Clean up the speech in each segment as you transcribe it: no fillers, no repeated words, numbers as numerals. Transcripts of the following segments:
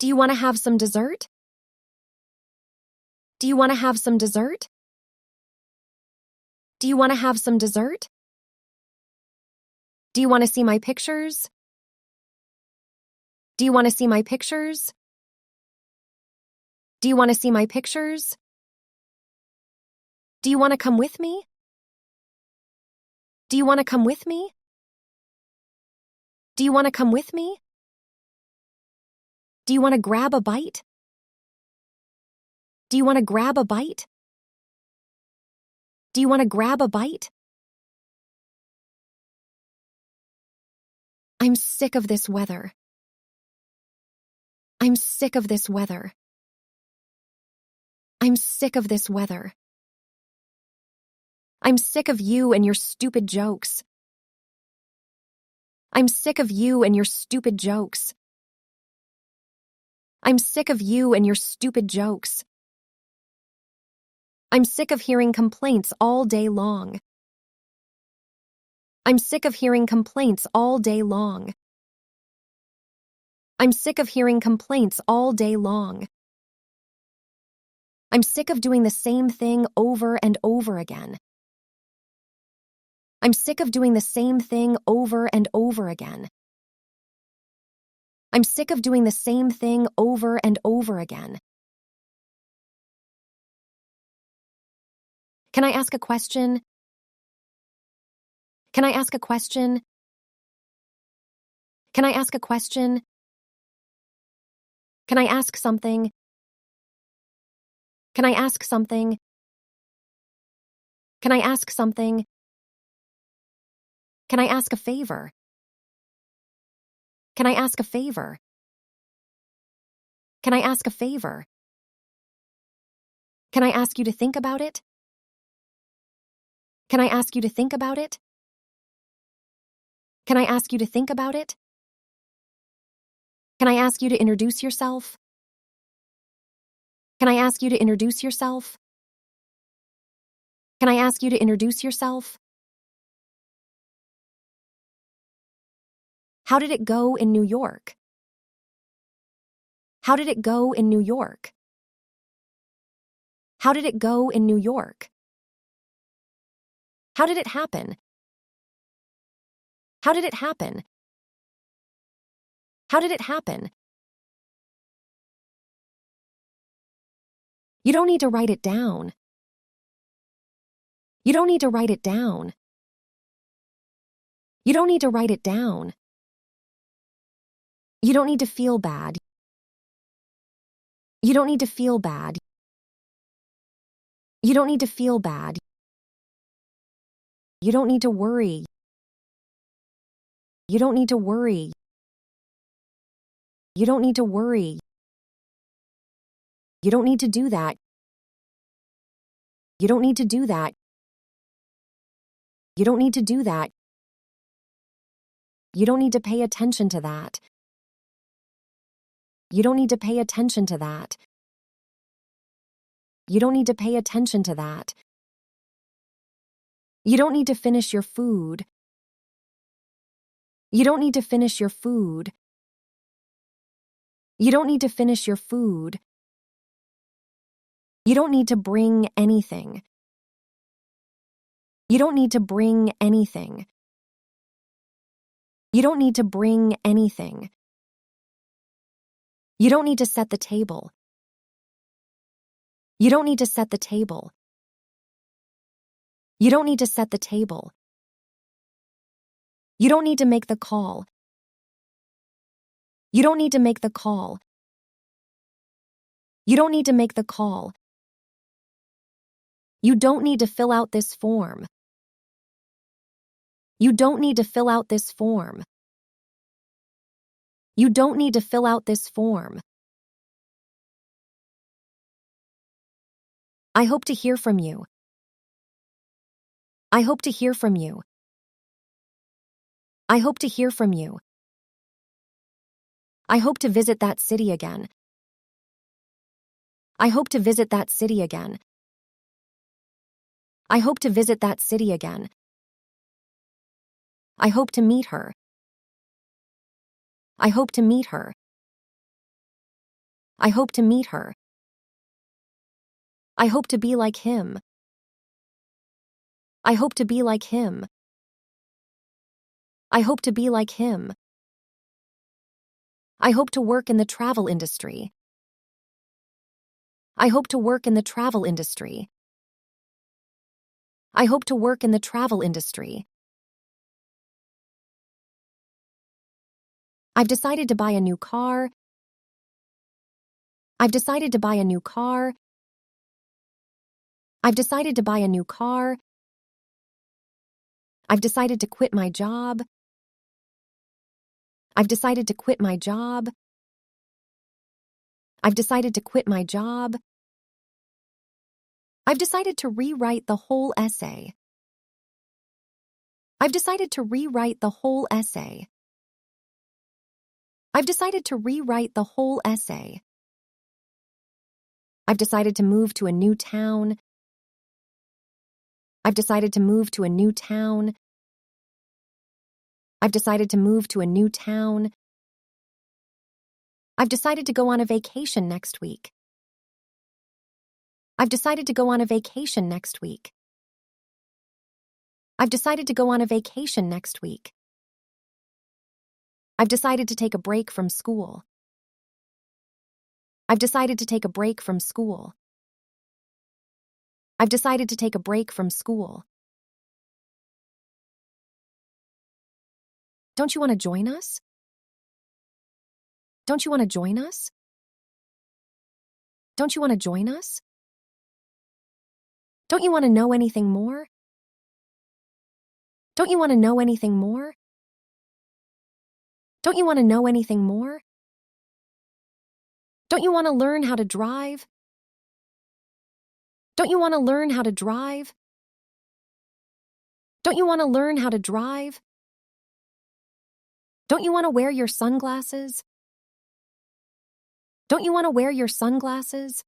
Do you want to have some dessert? Do you want to have some dessert? Do you want to have some dessert? Do you want to see my pictures? Do you want to see my pictures? Do you want to see my pictures? Do you want to come with me? Do you want to come with me? Do you want to come with me? Do you want to grab a bite? Do you want to grab a bite? Do you want to grab a bite? I'm sick of this weather. I'm sick of this weather. I'm sick of this weather. I'm sick of you and your stupid jokes. I'm sick of you and your stupid jokes. I'm sick of you and your stupid jokes. I'm sick of hearing complaints all day long. I'm sick of hearing complaints all day long. I'm sick of hearing complaints all day long. I'm sick of doing the same thing over and over again. I'm sick of doing the same thing over and over again. I'm sick of doing the same thing over and over again. Can I ask a question? Can I ask a question? Can I ask a question? Can I ask something? Can I ask something? Can I ask something? Can I ask a favor? Can I ask a favor? Can I ask a favor? Can I ask you to think about it? Can I ask you to think about it? Can I ask you to think about it? Can I ask you to introduce yourself? Can I ask you to introduce yourself? Can I ask you to introduce yourself? How did it go in New York? How did it go in New York? How did it go in New York? How did it happen? How did it happen? How did it happen? You don't need to write it down. You don't need to write it down. You don't need to write it down. You don't need to feel bad. You don't need to feel bad. You don't need to feel bad. You don't need to worry. You don't need to worry. You don't need to worry. You don't need to do that. You don't need to do that. You don't need to do that. You don't need to pay attention to that. You don't need to pay attention to that. You don't need to pay attention to that. You don't need to finish your food. You don't need to finish your food. You don't need to finish your food. You don't need to bring anything. You don't need to bring anything. You don't need to bring anything. You don't need to set the table. You don't need to set the table. You don't need to set the table. You don't need to make the call. You don't need to make the call. You don't need to make the call. You don't need to fill out this form. You don't need to fill out this form. You don't need to fill out this form. I hope to hear from you. I hope to hear from you. I hope to hear from you. I hope to visit that city again. I hope to visit that city again. I hope to visit that city again. I hope to meet her. I hope to meet her. I hope to meet her. I hope to be like him. I hope to be like him. I hope to be like him. I hope to work in the travel industry. I hope to work in the travel industry. I hope to work in the travel industry. I've decided to buy a new car. I've decided to buy a new car. I've decided to buy a new car. I've decided to quit my job. I've decided to quit my job. I've decided to quit my job. I've decided to rewrite the whole essay. I've decided to rewrite the whole essay. I've decided to rewrite the whole essay. I've decided to move to a new town. I've decided to move to a new town. I've decided to move to a new town. I've decided to go on a vacation next week. I've decided to go on a vacation next week. I've decided to go on a vacation next week. I've decided to take a break from school. I've decided to take a break from school. I've decided to take a break from school. Don't you want to join us? Don't you want to join us? Don't you want to join us? Don't you want to know anything more? Don't you want to know anything more? Don't you want to know anything more? Don't you want to learn how to drive? Don't you want to learn how to drive? Don't you want to learn how to drive? Don't you want to wear your sunglasses? Don't you want to wear your sunglasses?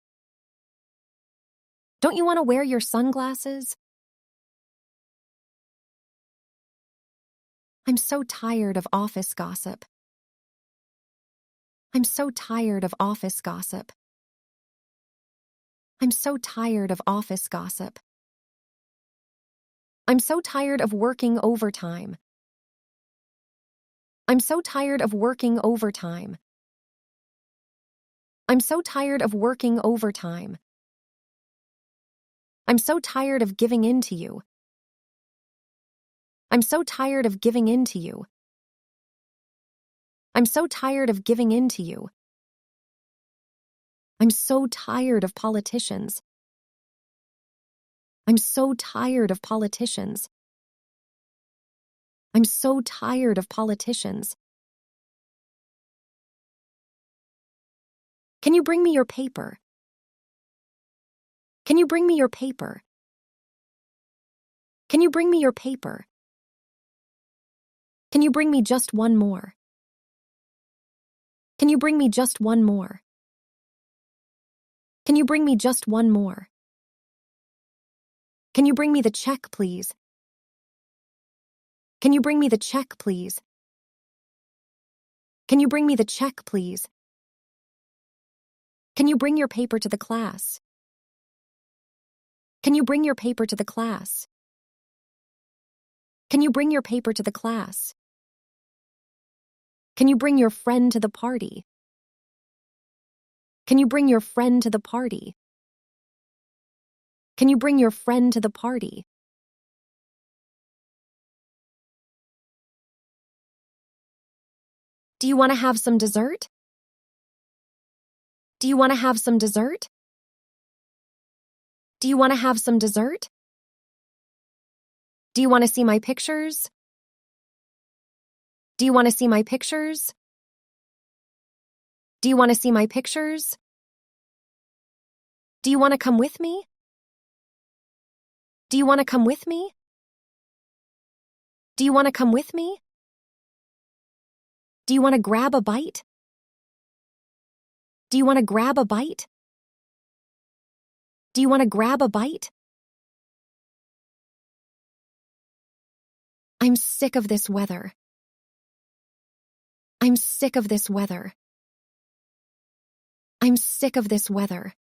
Don't you want to wear your sunglasses? I'm so tired of office gossip. I'm so tired of office gossip. I'm so tired of office gossip. I'm so tired of working overtime. I'm so tired of working overtime. I'm so tired of working overtime. I'm so tired of giving in to you. I'm so tired of giving in to you. I'm so tired of giving in to you. I'm so tired of politicians. I'm so tired of politicians. I'm so tired of politicians. Can you bring me your paper? Can you bring me your paper? Can you bring me your paper? Can you bring me just one more? Can you bring me just one more? Can you bring me just one more? Can you bring me the check, please? Can you bring me the check, please? Can you bring me the check, please? Can you bring your paper to the class? Can you bring your paper to the class? Can you bring your paper to the class? Can you bring your friend to the party? Can you bring your friend to the party? Can you bring your friend to the party? Do you want to have some dessert? Do you want to have some dessert? Do you want to have some dessert? Do you want to see my pictures? Do you want to see my pictures? Do you want to see my pictures? Do you want to come with me? Do you want to come with me? Do you want to come with me? Do you want to grab a bite? Do you want to grab a bite? Do you want to grab a bite? I'm sick of this weather. I'm sick of this weather. I'm sick of this weather.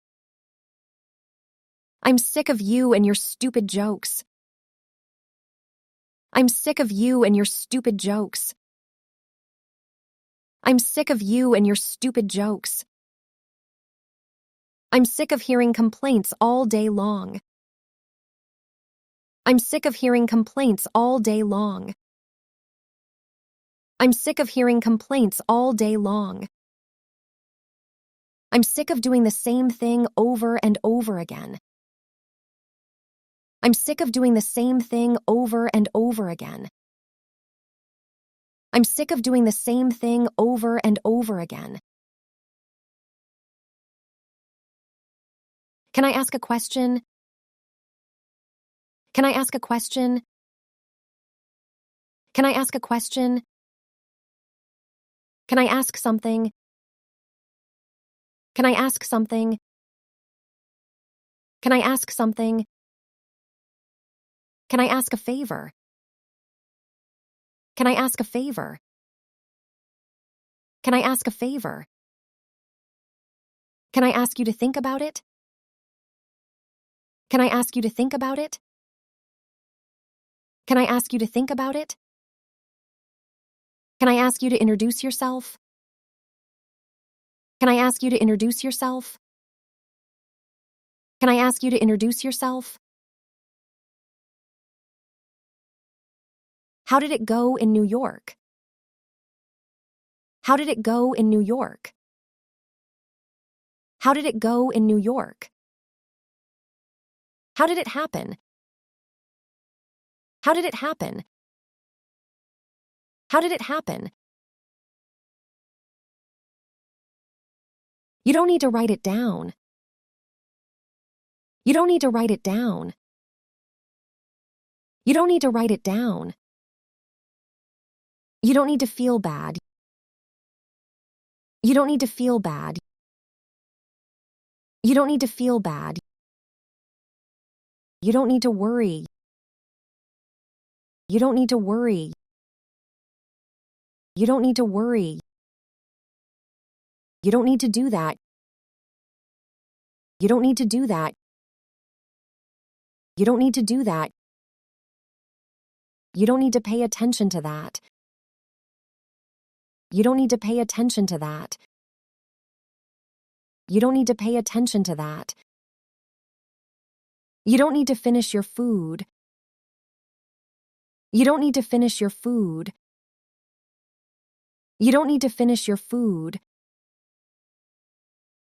I'm sick of you and your stupid jokes. I'm sick of you and your stupid jokes. I'm sick of you and your stupid jokes. I'm sick of hearing complaints all day long. I'm sick of hearing complaints all day long. I'm sick of hearing complaints all day long. I'm sick of doing the same thing over and over again. I'm sick of doing the same thing over and over again. I'm sick of doing the same thing over and over again. Can I ask a question? Can I ask a question? Can I ask a question? Can I ask something? Can I ask something? Can I ask something? Can I ask a favor? Can I ask a favor? Can I ask a favor? Can I ask you to think about it? Can I ask you to think about it? Can I ask you to think about it? Can I ask you to introduce yourself? Can I ask you to introduce yourself? Can I ask you to introduce yourself? How did it go in New York? How did it go in New York? How did it go in New York? How did it happen? How did it happen? How did it happen? You don't need to write it down. You don't need to write it down. You don't need to write it down. You don't need to feel bad. You don't need to feel bad. You don't need to feel bad. You don't need to worry. You don't need to worry. You don't need to worry. You don't need to do that. You don't need to do that. You don't need to do that. You don't need to pay attention to that. You don't need to pay attention to that. You don't need to pay attention to that. You don't need to finish your food. You don't need to finish your food. You don't need to finish your food.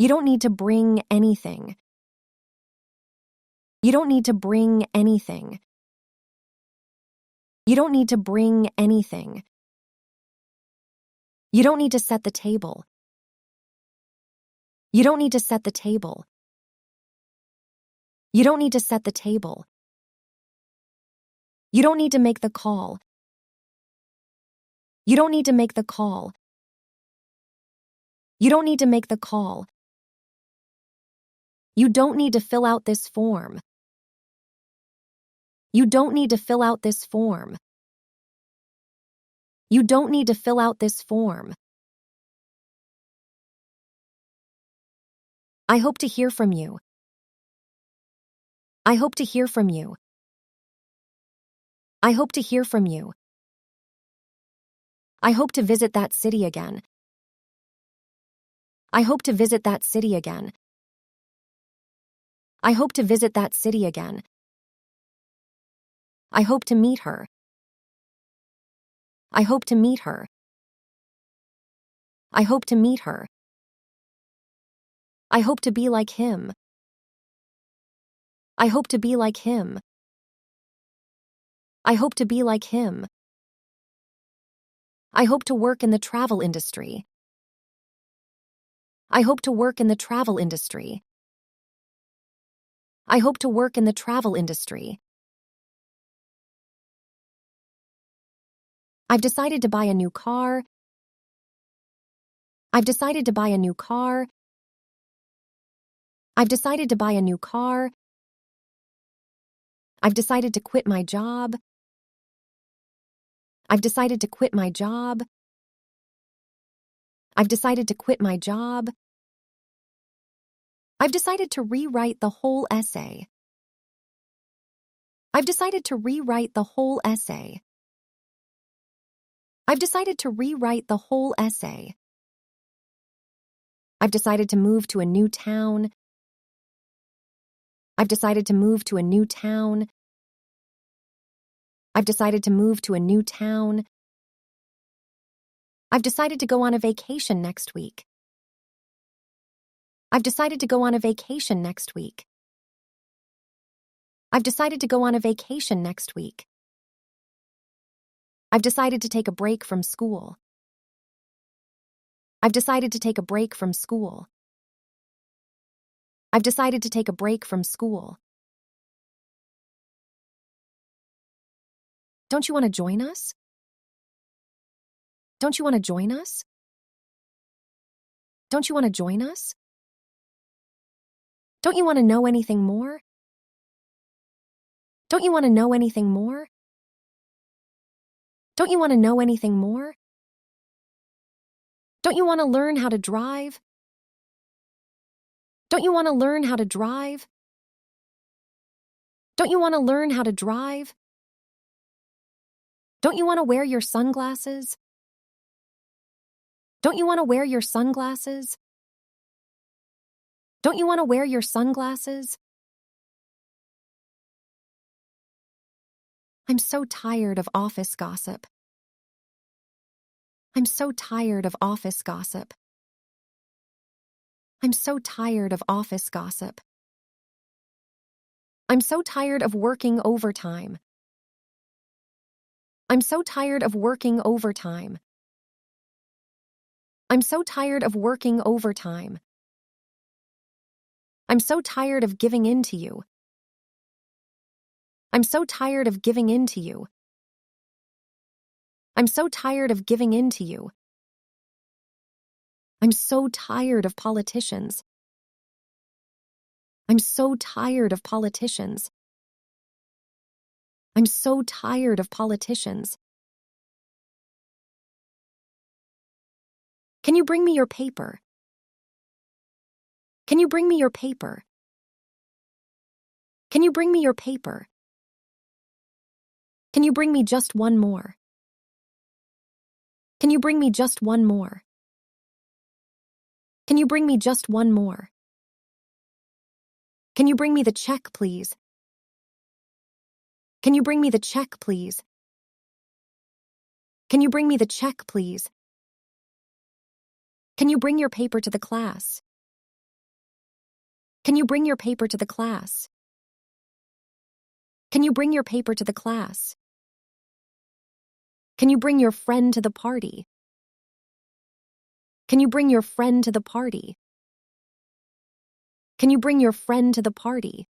You don't need to bring anything. You don't need to bring anything. You don't need to bring anything. You don't need to set the table. You don't need to set the table. You don't need to set the table. You don't need to make the call. You don't need to make the call. You don't need to make the call. You don't need to fill out this form. You don't need to fill out this form. You don't need to fill out this form. I hope to hear from you. I hope to hear from you. I hope to hear from you. I hope to visit that city again. I hope to visit that city again. I hope to visit that city again. I hope to meet her. I hope to meet her. I hope to meet her. I hope to be like him. I hope to be like him. I hope to be like him. I hope to work in the travel industry. I hope to work in the travel industry. I hope to work in the travel industry. I've decided to buy a new car. I've decided to buy a new car. I've decided to buy a new car. I've decided to quit my job. I've decided to quit my job. I've decided to quit my job. I've decided to rewrite the whole essay. I've decided to rewrite the whole essay. I've decided to rewrite the whole essay. I've decided to move to a new town. I've decided to move to a new town. I've decided to move to a new town. I've decided to go on a vacation next week. I've decided to go on a vacation next week. I've decided to go on a vacation next week. I've decided to take a break from school. I've decided to take a break from school. I've decided to take a break from school. Don't you want to join us? Don't you want to join us? Don't you want to join us? Don't you want to know anything more? Don't you want to know anything more? Don't you want to know anything more? Don't you want to learn how to drive? Don't you want to learn how to drive? Don't you want to learn how to drive? Don't you want to wear your sunglasses? Don't you want to wear your sunglasses? Don't you want to wear your sunglasses? I'm so tired of office gossip. I'm so tired of office gossip. I'm so tired of office gossip. I'm so tired of working overtime. I'm so tired of working overtime. I'm so tired of working overtime. I'm so tired of giving in to you. I'm so tired of giving in to you. I'm so tired of giving in to you. I'm so tired of politicians. I'm so tired of politicians. I'm so tired of politicians. Can you bring me your paper? Can you bring me your paper? Can you bring me your paper? Can you bring me just one more? Can you bring me just one more? Can you bring me just one more? Can you bring me the check, please? Can you bring me the check, please? Can you bring me the check, please? Can you bring your paper to the class? Can you bring your paper to the class? Can you bring your paper to the class? Can you bring your friend to the party? Can you bring your friend to the party? Can you bring your friend to the party?